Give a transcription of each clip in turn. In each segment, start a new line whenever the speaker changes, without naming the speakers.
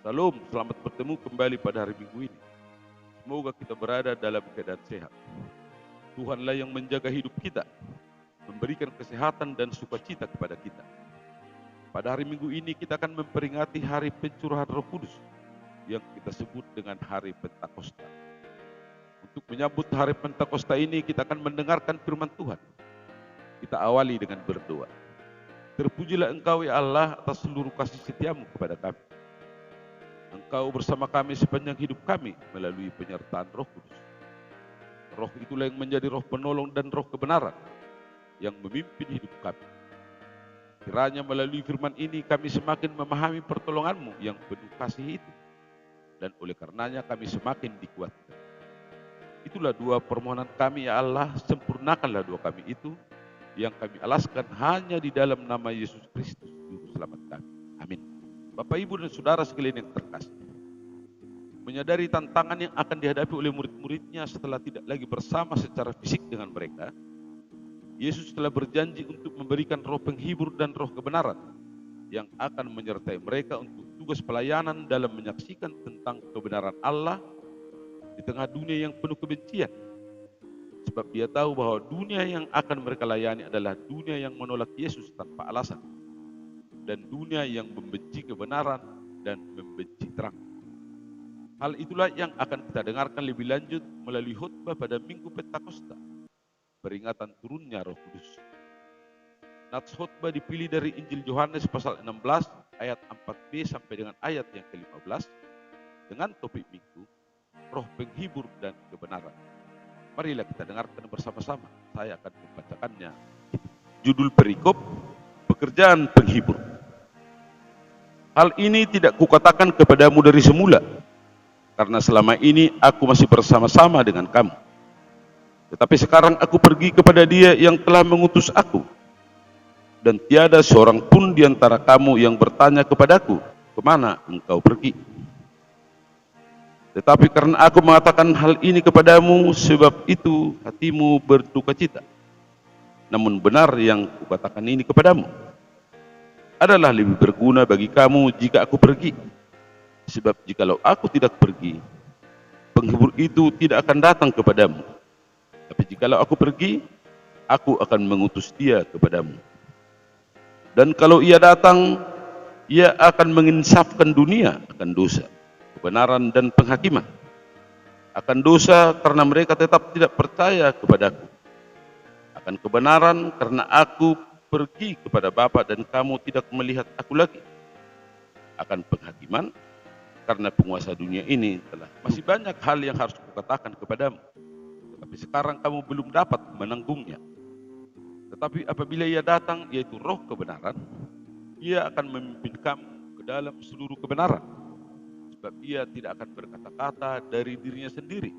Salam, selamat bertemu kembali pada hari Minggu ini. Semoga kita berada dalam keadaan sehat. Tuhanlah yang menjaga hidup kita, memberikan kesehatan dan sukacita kepada kita. Pada hari Minggu ini kita akan memperingati hari pencurahan Roh Kudus yang kita sebut dengan hari Pentakosta. Untuk menyambut hari Pentakosta ini kita akan mendengarkan firman Tuhan. Kita awali dengan berdoa. Terpujilah Engkau ya Allah atas seluruh kasih setiamu kepada kami. Engkau bersama kami sepanjang hidup kami melalui penyertaan Roh Kudus. Roh itulah yang menjadi roh penolong dan roh kebenaran yang memimpin hidup kami. Kiranya melalui firman ini kami semakin memahami pertolongan-Mu yang penuh kasih itu. Dan oleh karenanya kami semakin dikuatkan. Itulah dua permohonan kami ya Allah, sempurnakanlah doa kami itu yang kami alaskan hanya di dalam nama Yesus Kristus, Juru Selamat kami. Amin. Bapak, Ibu, dan Saudara sekalian yang terkasih, menyadari tantangan yang akan dihadapi oleh murid-muridnya setelah tidak lagi bersama secara fisik dengan mereka, Yesus telah berjanji untuk memberikan roh penghibur dan roh kebenaran yang akan menyertai mereka untuk tugas pelayanan dalam menyaksikan tentang kebenaran Allah di tengah dunia yang penuh kebencian. Sebab dia tahu bahwa dunia yang akan mereka layani adalah dunia yang menolak Yesus tanpa alasan, dan dunia yang membenci kebenaran dan membenci terang. Hal itulah yang akan kita dengarkan lebih lanjut melalui khutbah pada Minggu Pentakosta, peringatan turunnya Roh Kudus. Nats khutbah dipilih dari Injil Yohanes pasal 16 ayat 4b sampai dengan ayat yang ke-15 dengan topik Minggu, Roh Penghibur dan Kebenaran. Marilah kita dengarkan bersama-sama. Saya akan membacakannya. Judul perikop, pekerjaan penghibur. Hal ini tidak kukatakan kepadamu dari semula, karena selama ini aku masih bersama-sama dengan kamu. Tetapi sekarang aku pergi kepada Dia yang telah mengutus aku, dan tiada seorang pun di antara kamu yang bertanya kepadaku, kemana engkau pergi? Tetapi karena aku mengatakan hal ini kepadamu, sebab itu hatimu berduka cita. Namun benar yang kukatakan ini kepadamu adalah lebih berguna bagi kamu jika aku pergi. Sebab jikalau aku tidak pergi, penghibur itu tidak akan datang kepadamu. Tapi jikalau aku pergi, aku akan mengutus Dia kepadamu. Dan kalau Ia datang, Ia akan menginsafkan dunia akan dosa, kebenaran dan penghakiman. Akan dosa karena mereka tetap tidak percaya kepadaku. Akan kebenaran karena aku pergi kepada Bapa dan kamu tidak melihat aku lagi. Akan penghakiman karena penguasa dunia ini telah. Masih banyak hal yang harus kukatakan kepadamu, tetapi sekarang kamu belum dapat menanggungnya. Tetapi apabila Ia datang, yaitu Roh kebenaran, Ia akan memimpin kamu ke dalam seluruh kebenaran. Sebab Ia tidak akan berkata-kata dari dirinya sendiri,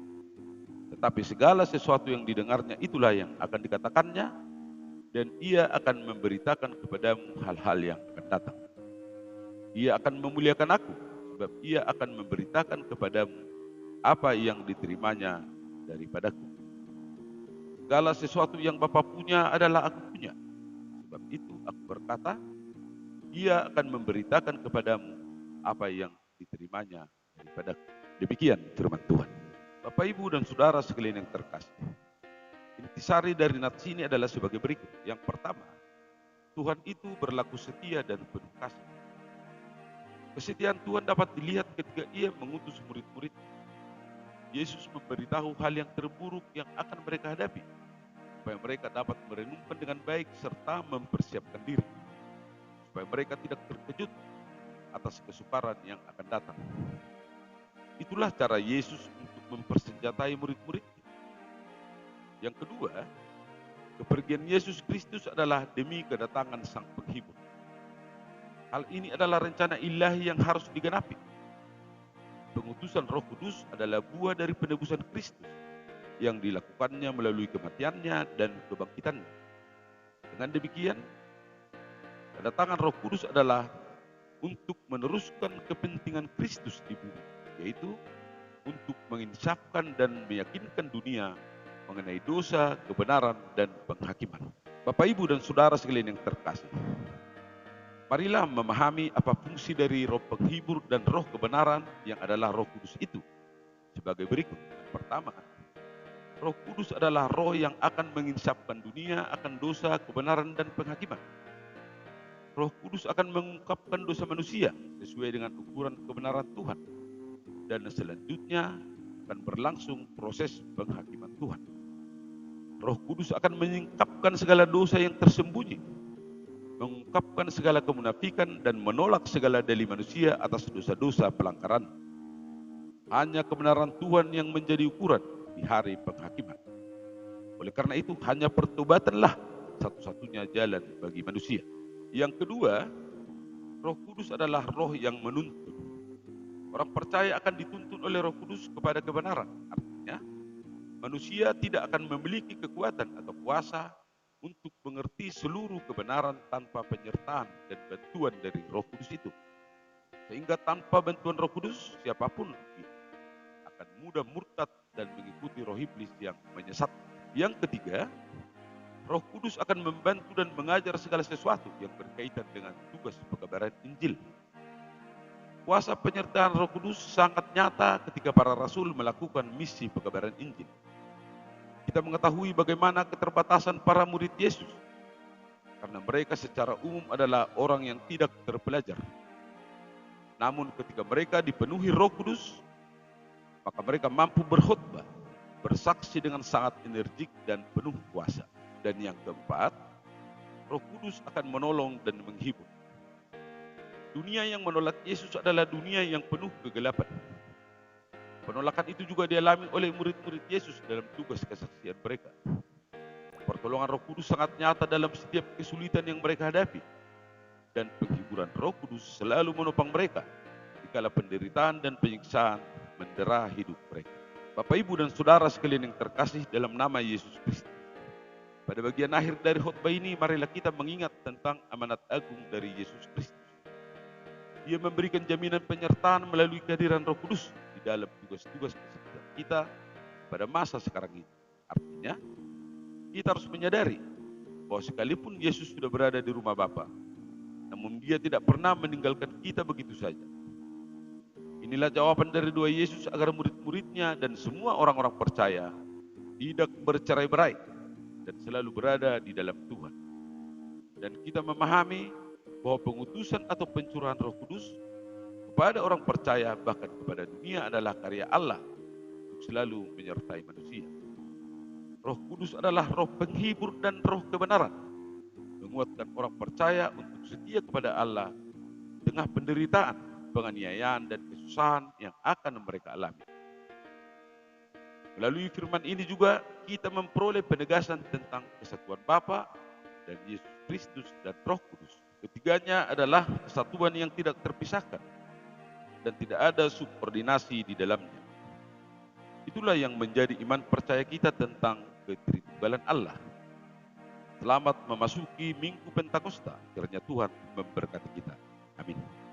tetapi segala sesuatu yang didengarnya itulah yang akan dikatakannya, dan Ia akan memberitakan kepadamu hal-hal yang akan datang. Ia akan memuliakan aku, sebab Ia akan memberitakan kepadamu apa yang diterimanya daripadaku. Segala sesuatu yang Bapa punya adalah aku punya. Sebab itu aku berkata, Ia akan memberitakan kepadamu apa yang diterimanya daripadaku. Demikian firman Tuhan. Bapak, Ibu, dan Saudara sekalian yang terkasih, intisari dari nats ini adalah sebagai berikut. Yang pertama, Tuhan itu berlaku setia dan penuh kasih. Kesetiaan Tuhan dapat dilihat ketika Ia mengutus murid-murid. Yesus memberitahu hal yang terburuk yang akan mereka hadapi, supaya mereka dapat merenungkan dengan baik serta mempersiapkan diri, supaya mereka tidak terkejut atas kesukaran yang akan datang. Itulah cara Yesus untuk mempersenjatai murid-muridnya. Yang kedua, kepergian Yesus Kristus adalah demi kedatangan Sang Penghibur. Hal ini adalah rencana ilahi yang harus digenapi. Pengutusan Roh Kudus adalah buah dari penebusan Kristus yang dilakukannya melalui kematiannya dan kebangkitannya. Dengan demikian, kedatangan Roh Kudus adalah untuk meneruskan kepentingan Kristus di bumi, yaitu untuk menginsafkan dan meyakinkan dunia mengenai dosa, kebenaran, dan penghakiman. Bapak, Ibu, dan Saudara sekalian yang terkasih, Marilah memahami apa fungsi dari roh penghibur dan roh kebenaran yang adalah Roh Kudus itu sebagai berikut. Yang pertama, Roh Kudus adalah roh yang akan menginsafkan dunia akan dosa, kebenaran, dan penghakiman. Roh Kudus akan mengungkapkan dosa manusia sesuai dengan ukuran kebenaran Tuhan. Dan selanjutnya akan berlangsung proses penghakiman Tuhan. Roh Kudus akan menyingkapkan segala dosa yang tersembunyi, mengungkapkan segala kemunafikan, dan menolak segala dalih manusia atas dosa-dosa pelanggaran. Hanya kebenaran Tuhan yang menjadi ukuran di hari penghakiman. Oleh karena itu, hanya pertobatanlah satu-satunya jalan bagi manusia. Yang kedua, Roh Kudus adalah roh yang menuntun. Orang percaya akan dituntun oleh Roh Kudus kepada kebenaran. Artinya, manusia tidak akan memiliki kekuatan atau kuasa untuk mengerti seluruh kebenaran tanpa penyertaan dan bantuan dari Roh Kudus itu. Sehingga tanpa bantuan Roh Kudus, siapapun akan mudah murtad dan mengikuti roh iblis yang menyesat. Yang ketiga, Roh Kudus akan membantu dan mengajar segala sesuatu yang berkaitan dengan tugas pekabaran Injil. Kuasa penyertaan Roh Kudus sangat nyata ketika para rasul melakukan misi pekabaran Injil. Kita mengetahui bagaimana keterbatasan para murid Yesus, karena mereka secara umum adalah orang yang tidak terpelajar. Namun ketika mereka dipenuhi Roh Kudus, maka mereka mampu berkhotbah, bersaksi dengan sangat energik dan penuh kuasa. Dan yang keempat, Roh Kudus akan menolong dan menghibur. Dunia yang menolak Yesus adalah dunia yang penuh kegelapan. Penolakan itu juga dialami oleh murid-murid Yesus dalam tugas kesaksian mereka. Pertolongan Roh Kudus sangat nyata dalam setiap kesulitan yang mereka hadapi. Dan penghiburan Roh Kudus selalu menopang mereka dikala penderitaan dan penyiksaan mendera hidup mereka. Bapak, Ibu, dan Saudara sekalian yang terkasih dalam nama Yesus Kristus. Pada bagian akhir dari khotbah ini, marilah kita mengingat tentang amanat agung dari Yesus Kristus. Dia memberikan jaminan penyertaan melalui kehadiran Roh Kudus di dalam tugas-tugas kesaksian kita pada masa sekarang ini. Artinya, kita harus menyadari bahwa sekalipun Yesus sudah berada di rumah Bapa, namun Dia tidak pernah meninggalkan kita begitu saja. Inilah jawaban dari doa Yesus agar murid-muridnya dan semua orang-orang percaya tidak bercerai-berai dan selalu berada di dalam Tuhan. Dan kita memahami bahwa pengutusan atau pencurahan Roh Kudus kepada orang percaya bahkan kepada dunia adalah karya Allah untuk selalu menyertai manusia. Roh Kudus adalah roh penghibur dan roh kebenaran, menguatkan orang percaya untuk setia kepada Allah di tengah penderitaan, penganiayaan, dan kesusahan yang akan mereka alami. Melalui firman ini juga kita memperoleh penegasan tentang kesatuan Bapa dan Yesus Kristus dan Roh Kudus. Ketiganya adalah kesatuan yang tidak terpisahkan dan tidak ada subordinasi di dalamnya. Itulah yang menjadi iman percaya kita tentang ketritunggalan Allah. Selamat memasuki Minggu Pentakosta. Kiranya Tuhan memberkati kita. Amin.